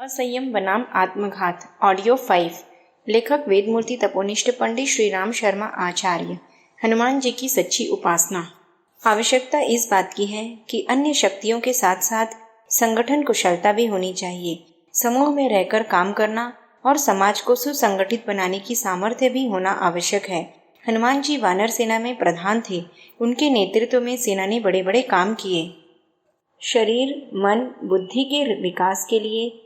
असंयम बनाम आत्मघात। ऑडियो 5। लेखक वेदमूर्ति तपोनिष्ठ पंडित श्री राम शर्मा आचार्य। हनुमान जी की सच्ची उपासना। आवश्यकता इस बात की है कि अन्य शक्तियों के साथ साथ संगठन कुशलता भी होनी चाहिए। समूह में रहकर काम करना और समाज को सुसंगठित बनाने की सामर्थ्य भी होना आवश्यक है। हनुमान जी वानर सेना में प्रधान थे। उनके नेतृत्व में सेना ने बड़े बड़े काम किए। शरीर मन बुद्धि के विकास के लिए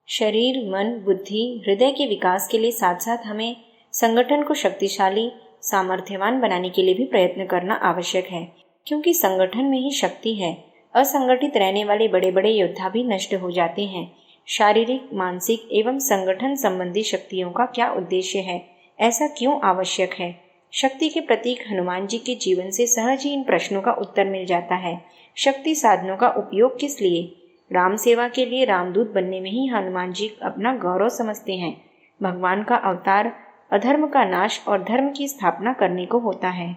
हृदय के विकास के लिए साथ साथ हमें संगठन को शक्तिशाली सामर्थ्यवान बनाने के लिए भी प्रयत्न करना आवश्यक है, क्योंकि संगठन में ही शक्ति है। असंगठित रहने वाले बड़े बड़े योद्धा भी नष्ट हो जाते हैं। शारीरिक, मानसिक एवं संगठन संबंधी शक्तियों का क्या उद्देश्य है? ऐसा क्यों आवश्यक है? शक्ति के प्रतीक हनुमान जी के जीवन से सहज ही इन प्रश्नों का उत्तर मिल जाता है। शक्ति साधनों का उपयोग किस लिए? राम सेवा के लिए रामदूत बनने में ही हनुमान जी अपना गौरव समझते हैं। भगवान का अवतार अधर्म का नाश और धर्म की स्थापना करने को होता है।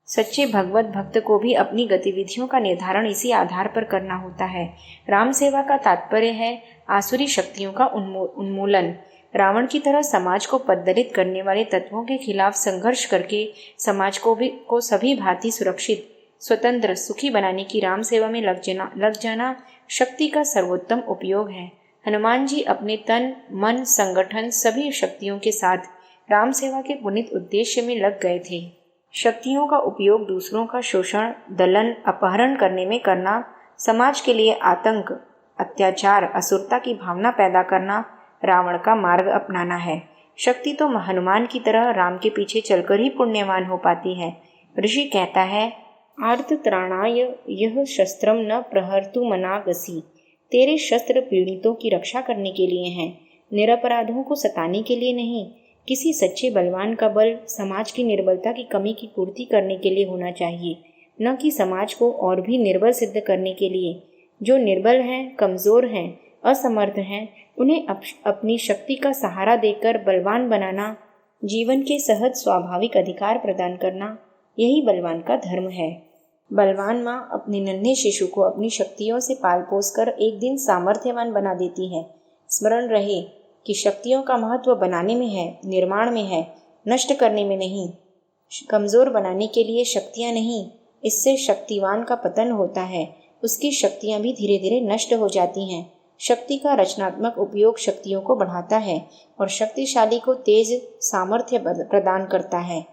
सच्चे भगवत भक्त को भी अपनी गतिविधियों का निर्धारण इसी आधार पर करना होता है। राम सेवा का तात्पर्य है आसुरी शक्तियों का उन्मूलन। रावण की तरह समाज को पद्दलित करने वाले तत्वों के खिलाफ संघर्ष करके समाज को सभी भांति सुरक्षित, स्वतंत्र, सुखी बनाने की राम सेवा में लग जाना शक्ति का सर्वोत्तम उपयोग है। हनुमान जी अपने तन, मन, संगठन सभी शक्तियों के साथ राम सेवा के पुनीत उद्देश्य में लग गए थे। शक्तियों का उपयोग दूसरों का शोषण, दलन, अपहरण करने में करना, समाज के लिए आतंक, अत्याचार, असुरता की भावना पैदा करना, रावण का मार्ग अपनाना है। शक्ति तो हनुमान की तरह राम के पीछे चलकर ही पुण्यवान हो पाती है। ऋषि कहता है, आर्त त्राणाय यह शस्त्रम न प्रहर्तु मनागसी। तेरे शस्त्र पीड़ितों की रक्षा करने के लिए हैं, निरपराधों को सताने के लिए नहीं। किसी सच्चे बलवान का बल समाज की निर्बलता की कमी की पूर्ति करने के लिए होना चाहिए, न कि समाज को और भी निर्बल सिद्ध करने के लिए। जो निर्बल हैं, कमजोर हैं, असमर्थ हैं, उन्हें अपनी शक्ति का सहारा देकर बलवान बनाना, जीवन के सहज स्वाभाविक अधिकार प्रदान करना, यही बलवान का धर्म है। बलवान माँ अपने नन्हे शिशु को अपनी शक्तियों से पाल पोस कर एक दिन सामर्थ्यवान बना देती है। स्मरण रहे कि शक्तियों का महत्व बनाने में है, निर्माण में है, नष्ट करने में नहीं। कमजोर बनाने के लिए शक्तियाँ नहीं, इससे शक्तिवान का पतन होता है। उसकी शक्तियाँ भी धीरे धीरे नष्ट हो जाती हैं। शक्ति का रचनात्मक उपयोग शक्तियों को बढ़ाता है और शक्तिशाली को तेज सामर्थ्य प्रदान करता है।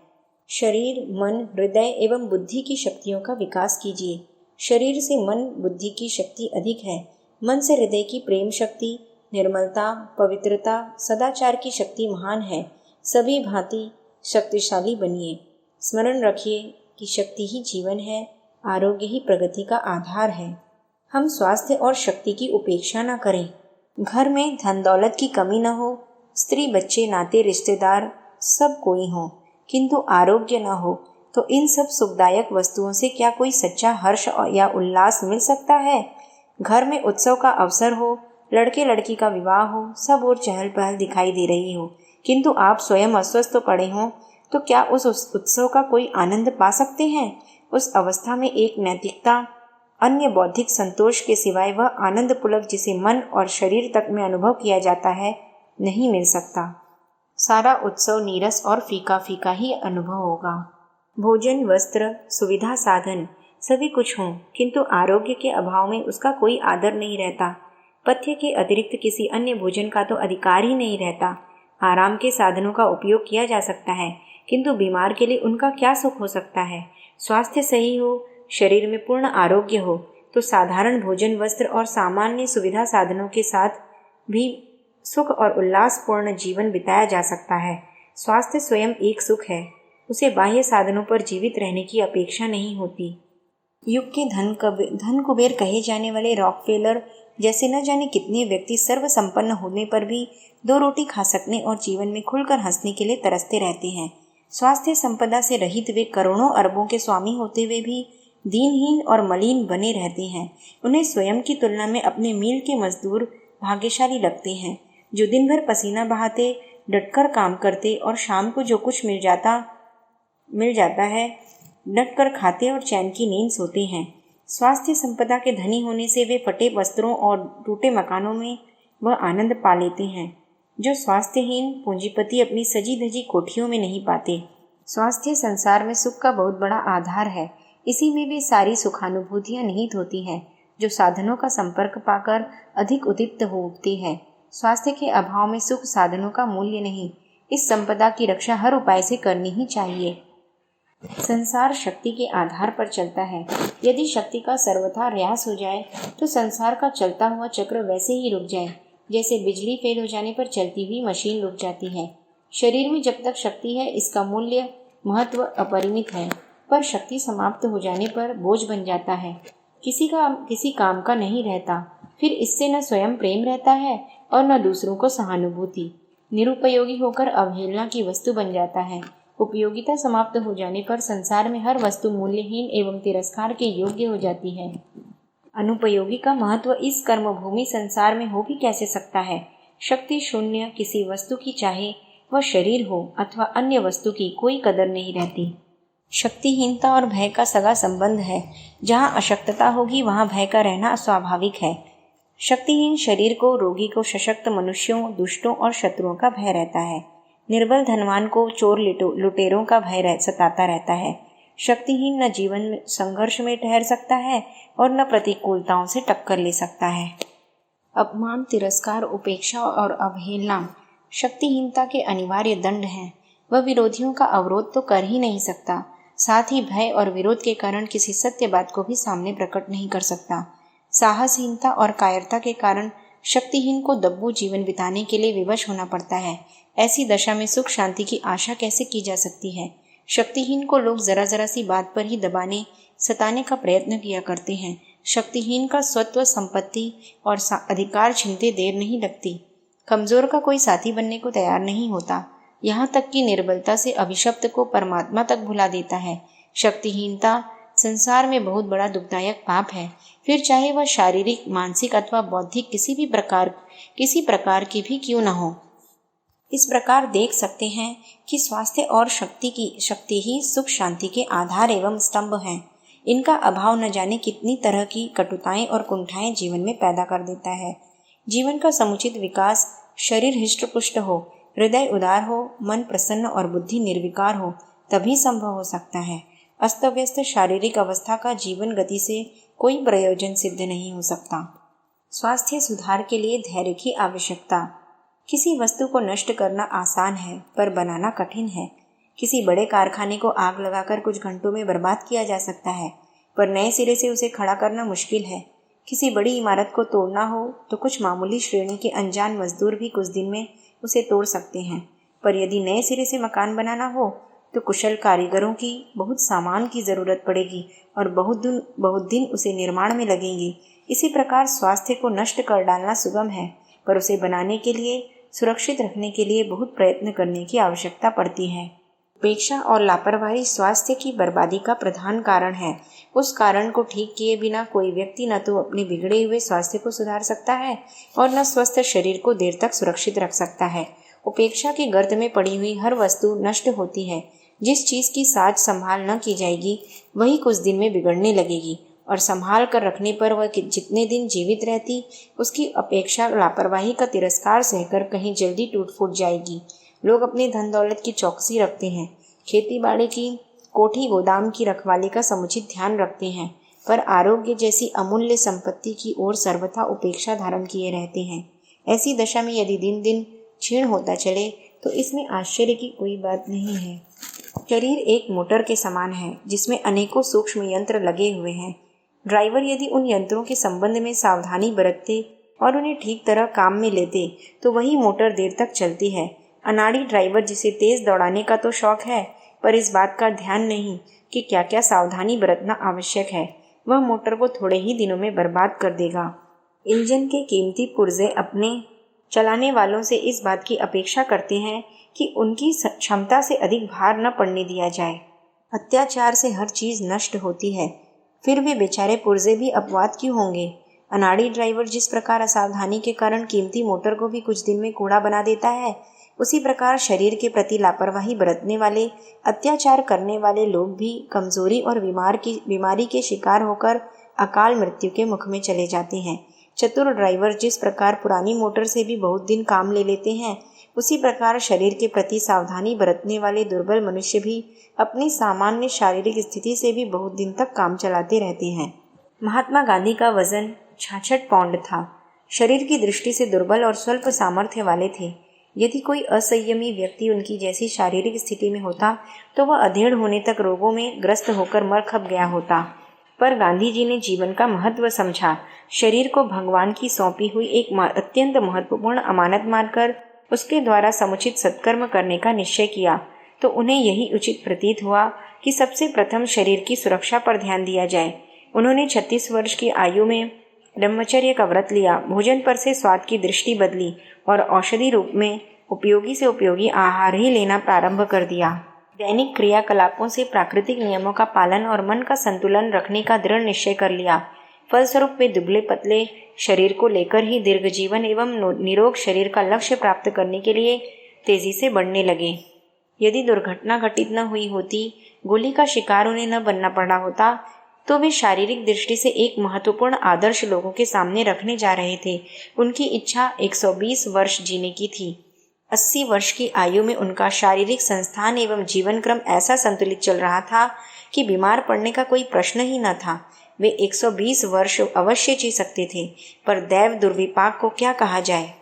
शरीर, मन, हृदय एवं बुद्धि की शक्तियों का विकास कीजिए। शरीर से मन, बुद्धि की शक्ति अधिक है। मन से हृदय की प्रेम शक्ति, निर्मलता, पवित्रता, सदाचार की शक्ति महान है। सभी भांति शक्तिशाली बनिए। स्मरण रखिए कि शक्ति ही जीवन है, आरोग्य ही प्रगति का आधार है। हम स्वास्थ्य और शक्ति की उपेक्षा न करें। घर में धन दौलत की कमी न हो, स्त्री, बच्चे, नाते, रिश्तेदार सब कोई हो, किंतु आरोग्य न हो, तो इन सब सुखदायक वस्तुओं से क्या कोई सच्चा हर्ष या उल्लास मिल सकता है? घर में उत्सव का अवसर हो, लड़के लड़की का विवाह हो, सब और चहल पहल दिखाई दे रही हो, किंतु आप स्वयं अस्वस्थ पड़े हों, तो क्या उस उत्सव का कोई आनंद पा सकते हैं? उस अवस्था में एक नैतिकता, अन्य बौद्धिक संतोष के सिवाय वह आनंद पुलक जिसे मन और शरीर तक में अनुभव किया जाता है, नहीं मिल सकता। सारा उत्सव नीरस और फीका फीका ही अनुभव होगा। भोजन, वस्त्र, सुविधा, साधन सभी कुछ हों, किंतु आरोग्य के अभाव में उसका कोई आदर नहीं रहता। पथ्य के अतिरिक्त किसी अन्य भोजन का तो अधिकार ही नहीं रहता। आराम के साधनों का उपयोग किया जा सकता है, किंतु बीमार के लिए उनका क्या सुख हो सकता है? स्वास्थ्य सही हो, शरीर में पूर्ण आरोग्य हो, तो साधारण भोजन, वस्त्र और सामान्य सुविधा साधनों के साथ भी सुख और उल्लासपूर्ण जीवन बिताया जा सकता है। स्वास्थ्य स्वयं एक सुख है, उसे बाह्य साधनों पर जीवित रहने की अपेक्षा नहीं होती। युग के धन कुबेर कहे जाने वाले रॉकफेलर जैसे न जाने कितने व्यक्ति सर्व संपन्न होने पर भी 2 रोटी खा सकने और जीवन में खुलकर हंसने के लिए तरसते रहते हैं। स्वास्थ्य संपदा से रहित वे करोड़ों अरबों के स्वामी होते हुए भी दीनहीन और मलिन बने रहते हैं। उन्हें स्वयं की तुलना में अपने मील के मजदूर भाग्यशाली लगते हैं, जो दिन भर पसीना बहाते, डटकर काम करते और शाम को जो कुछ मिल जाता है डटकर खाते और चैन की नींद सोते हैं। स्वास्थ्य संपदा के धनी होने से वे फटे वस्त्रों और टूटे मकानों में वह आनंद पा लेते हैं जो स्वास्थ्यहीन पूंजीपति अपनी सजी धजी कोठियों में नहीं पाते। स्वास्थ्य संसार में सुख का बहुत बड़ा आधार है। इसी में वे सारी सुखानुभूतियां निहित होती हैं जो साधनों का संपर्क पाकर अधिक उद्दीप्त हो उठती है। स्वास्थ्य के अभाव में सुख साधनों का मूल्य नहीं। इस संपदा की रक्षा हर उपाय से करनी ही चाहिए। संसार शक्ति के आधार पर चलता है। यदि शक्ति का सर्वथा ह्रास हो जाए तो संसार का चलता हुआ चक्र वैसे ही रुक जाए जैसे बिजली फेल हो जाने पर चलती हुई मशीन रुक जाती है। शरीर में जब तक शक्ति है इसका मूल्य महत्व अपरिमित है, पर शक्ति समाप्त हो जाने पर बोझ बन जाता है, किसी काम का नहीं रहता। फिर इससे न स्वयं प्रेम रहता है और न दूसरों को सहानुभूति। निरुपयोगी होकर अवहेलना की वस्तु बन जाता है। उपयोगिता समाप्त हो जाने पर संसार में हर वस्तु मूल्यहीन एवं तिरस्कार के योग्य हो जाती है। अनुपयोगी का महत्व इस कर्मभूमि संसार में हो भी कैसे सकता है। शक्ति शून्य किसी वस्तु की, चाहे वह शरीर हो अथवा अन्य वस्तु की, कोई कदर नहीं रहती। शक्तिहीनता और भय का सगा संबंध है। जहाँ अशक्तता होगी वहाँ भय का रहना स्वाभाविक है। शक्तिहीन शरीर को, रोगी को सशक्त मनुष्यों, दुष्टों और शत्रुओं का भय रहता है। निर्बल धनवान को चोर लुटेरों का भय सताता रहता है। शक्तिहीन न जीवन में संघर्ष में ठहर सकता है और न प्रतिकूलताओं से टक्कर ले सकता है। अपमान, तिरस्कार, उपेक्षा और अवहेलना शक्तिहीनता के अनिवार्य दंड हैं। वह विरोधियों का अवरोध तो कर ही नहीं सकता, साथ ही भय और विरोध के कारण किसी सत्य बात को भी सामने प्रकट नहीं कर सकता। साहसहीनता और कायरता के कारण शक्तिहीन को दब्बू जीवन बिताने के लिए विवश होना पड़ता है। ऐसी दशा में सुख शांति की आशा कैसे की जा सकती है। शक्तिहीन को लोग जरा जरा सी बात पर ही दबाने, सताने का प्रयत्न किया करते हैं। शक्तिहीन का स्वत्व, संपत्ति और अधिकार छिनते देर नहीं लगती। कमजोर का कोई साथी बनने को तैयार नहीं होता, यहाँ तक कि निर्बलता से अभिशप्त को परमात्मा तक भुला देता है। शक्तिहीनता संसार में बहुत बड़ा दुखदायक पाप है, फिर चाहे वह शारीरिक, मानसिक अथवा बौद्धिक किसी प्रकार की भी क्यों न हो। इस प्रकार देख सकते हैं कि स्वास्थ्य और शक्ति ही सुख शांति के आधार एवं स्तंभ हैं। इनका अभाव न जाने कितनी तरह की कटुताएं और कुंठाएं जीवन में पैदा कर देता है। जीवन का समुचित विकास, शरीर हृष्टपुष्ट हो, हृदय उदार हो, मन प्रसन्न और बुद्धि निर्विकार हो, तभी संभव हो सकता है। अस्त व्यस्त शारीरिक अवस्था का जीवन गति से कोई प्रयोजन सिद्ध नहीं हो सकता। स्वास्थ्य सुधार के लिए धैर्य की आवश्यकता। किसी वस्तु को नष्ट करना आसान है पर बनाना कठिन है। किसी बड़े कारखाने को आग लगाकर कुछ घंटों में बर्बाद किया जा सकता है, पर नए सिरे से उसे खड़ा करना मुश्किल है। किसी बड़ी इमारत को तोड़ना हो तो कुछ मामूली श्रेणी के अनजान मजदूर भी कुछ दिन में उसे तोड़ सकते हैं, पर यदि नए सिरे से मकान बनाना हो तो कुशल कारीगरों की बहुत सामान की जरूरत पड़ेगी और बहुत दिन उसे निर्माण में लगेंगे। इसी प्रकार स्वास्थ्य को नष्ट कर डालना सुगम है, पर उसे बनाने के लिए, सुरक्षित रखने के लिए बहुत प्रयत्न करने की आवश्यकता पड़ती है। उपेक्षा और लापरवाही स्वास्थ्य की बर्बादी का प्रधान कारण है। उस कारण को ठीक किए बिना कोई व्यक्ति न तो अपने बिगड़े हुए स्वास्थ्य को सुधार सकता है और न स्वस्थ शरीर को देर तक सुरक्षित रख सकता है। उपेक्षा के गर्त में पड़ी हुई हर वस्तु नष्ट होती है। जिस चीज की साज संभाल न की जाएगी वही कुछ दिन में बिगड़ने लगेगी और संभाल कर रखने पर वह जितने दिन जीवित रहती उसकी अपेक्षा लापरवाही का तिरस्कार सहकर कहीं जल्दी टूट फूट जाएगी। लोग अपने धन दौलत की चौकसी रखते हैं, खेती बाड़ी की, कोठी गोदाम की रखवाली का समुचित ध्यान रखते हैं, पर आरोग्य जैसी अमूल्य संपत्ति की ओर सर्वथा उपेक्षा धारण किए रहते हैं। ऐसी दशा में यदि दिन दिन क्षीण होता चले तो इसमें आश्चर्य की कोई बात नहीं है। शरीर एक मोटर के समान है जिसमें अनेकों सूक्ष्म यंत्र लगे हुए हैं। ड्राइवर यदि उन यंत्रों के संबंध में सावधानी बरतते और उन्हें ठीक तरह काम में लेते तो वही मोटर देर तक चलती है। अनाड़ी ड्राइवर जिसे तेज दौड़ाने का तो शौक है, पर इस बात का ध्यान नहीं कि क्या क्या सावधानी बरतना आवश्यक है, वह मोटर को थोड़े ही दिनों में बर्बाद कर देगा। इंजन के कीमती पुर्जे अपने चलाने वालों से इस बात की अपेक्षा करते हैं कि उनकी क्षमता से अधिक भार न पड़ने दिया जाए। अत्याचार से हर चीज नष्ट होती है, फिर वे बेचारे पुर्जे भी अपवाद क्यों होंगे। अनाड़ी ड्राइवर जिस प्रकार असावधानी के कारण कीमती मोटर को भी कुछ दिन में कूड़ा बना देता है, उसी प्रकार शरीर के प्रति लापरवाही बरतने वाले, अत्याचार करने वाले लोग भी कमजोरी और बीमारी के शिकार होकर अकाल मृत्यु के मुख में चले जाते हैं। चतुर ड्राइवर जिस प्रकार पुरानी मोटर से भी बहुत दिन काम ले लेते हैं, उसी प्रकार शरीर के प्रति सावधानी बरतने वाले दुर्बल मनुष्य भी अपनी सामान्य शारीरिक स्थिति से भी बहुत दिन तक काम चलाते रहते हैं। महात्मा गांधी का वजन 66 पाउंड था। शरीर की दृष्टि से दुर्बल और स्वल्प सामर्थ्य वाले थे। यदि कोई असंयमी व्यक्ति उनकी जैसी शारीरिक स्थिति में होता तो वह अधेड़ होने तक रोगों में ग्रस्त होकर मर खप गया होता। पर गांधी जी ने जीवन का महत्व समझा। शरीर को भगवान की सौंपी हुई एक अत्यंत महत्वपूर्ण अमानत मानकर उसके द्वारा समुचित सत्कर्म करने का निश्चय किया तो उन्हें यही उचित प्रतीत हुआ कि सबसे प्रथम शरीर की सुरक्षा पर ध्यान दिया जाए। उन्होंने 36 वर्ष की आयु में ब्रह्मचर्य का व्रत लिया, भोजन पर से स्वाद की दृष्टि बदली और औषधि रूप में उपयोगी से उपयोगी आहार ही लेना प्रारंभ कर दिया। दैनिक क्रियाकलापों से प्राकृतिक नियमों का पालन और मन का संतुलन रखने का दृढ़ निश्चय कर लिया। फलस्वरूप वे दुबले पतले शरीर को लेकर ही दीर्घ जीवन एवं निरोग शरीर का लक्ष्य प्राप्त करने के लिए तेजी से बढ़ने लगे। यदि दुर्घटना घटित न हुई होती, गोली का शिकार उन्हें न बनना पड़ा होता, तो वे शारीरिक दृष्टि से एक महत्वपूर्ण आदर्श लोगों के सामने रखने जा रहे थे। उनकी इच्छा 120 वर्ष जीने की थी। 80 वर्ष की आयु में उनका शारीरिक संस्थान एवं जीवन क्रम ऐसा संतुलित चल रहा था कि बीमार पड़ने का कोई प्रश्न ही न था। वे 120 वर्ष अवश्य जी सकते थे, पर दैव दुर्विपाक को क्या कहा जाए।